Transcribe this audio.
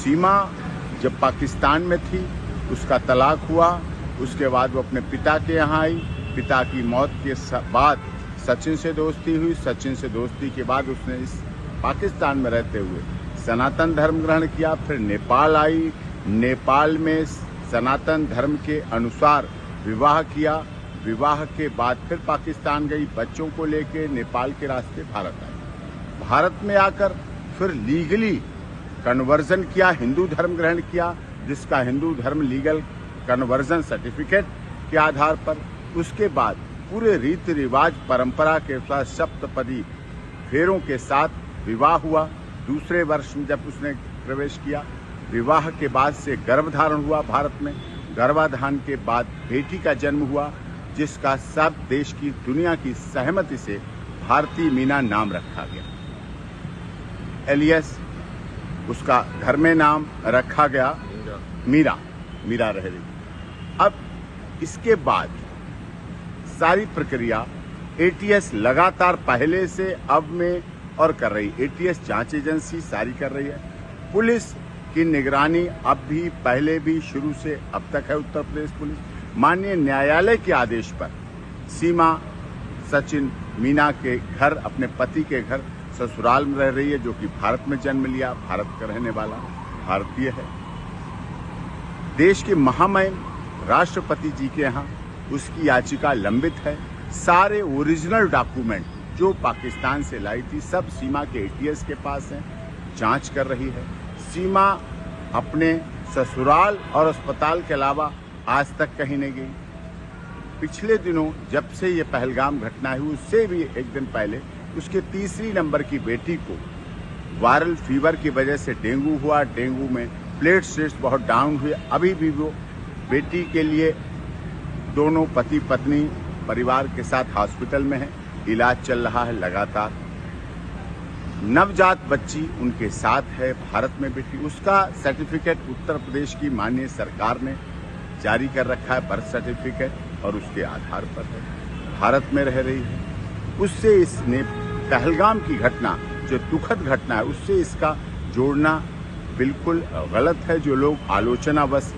सीमा जब पाकिस्तान में थी, उसका तलाक हुआ, उसके बाद वो अपने पिता के यहाँ आई। पिता की मौत के बाद सचिन से दोस्ती हुई। सचिन से दोस्ती के बाद उसने इस पाकिस्तान में रहते हुए सनातन धर्म ग्रहण किया। फिर नेपाल आई, नेपाल में सनातन धर्म के अनुसार विवाह किया। विवाह के बाद फिर पाकिस्तान गई, बच्चों को लेके नेपाल के रास्ते भारत आई। भारत में आकर फिर लीगली कन्वर्जन किया, हिंदू धर्म ग्रहण किया, जिसका हिंदू धर्म लीगल कन्वर्जन सर्टिफिकेट के आधार पर। उसके बाद पूरे रीति रिवाज परंपरा के साथ सप्तपदी फेरों के साथ विवाह हुआ। दूसरे वर्ष में जब उसने प्रवेश किया, विवाह के बाद से गर्भधारण हुआ भारत में। गर्भाधान के बाद बेटी का जन्म हुआ, जिसका सब देश की दुनिया की सहमति से भारती मीना नाम रखा गया। एलियस उसका घर में नाम रखा गया मीरा रह रही। अब इसके बाद सारी प्रक्रिया एटीएस लगातार पहले से अब में और कर रही। एटीएस जांच एजेंसी सारी कर रही है। पुलिस की निगरानी अब भी पहले भी शुरू से अब तक है। उत्तर प्रदेश पुलिस माननीय न्यायालय के आदेश पर सीमा सचिन मीना के घर, अपने पति के घर ससुराल में रह रही है, जो कि भारत में जन्म लिया, भारत का रहने वाला भारतीय है। देश के महामहिम राष्ट्रपति जी के यहाँ उसकी याचिका लंबित है। सारे ओरिजिनल डॉक्यूमेंट जो पाकिस्तान से लाई थी सब सीमा के एटीएस के पास हैं, जांच कर रही है। सीमा अपने ससुराल और अस्पताल के अलावा आज तक कहीं नहीं गई। पिछले दिनों जब से ये पहलगाम घटना हुई, उससे भी एक दिन पहले उसके तीसरी नंबर की बेटी को वायरल फीवर की वजह से डेंगू हुआ। डेंगू में प्लेटलेट्स बहुत डाउन हुए। अभी भी वो बेटी के लिए दोनों पति पत्नी परिवार के साथ हॉस्पिटल में है, इलाज चल रहा है लगातार। नवजात बच्ची उनके साथ है, भारत में बेटी। उसका सर्टिफिकेट उत्तर प्रदेश की माननीय सरकार ने जारी कर रखा है, बर्थ सर्टिफिकेट, और उसके आधार पर है, भारत में रह रही है। उससे इसने पहलगाम की घटना जो दुखद घटना है, उससे इसका जोड़ना बिल्कुल गलत है। जो लोग आलोचनावश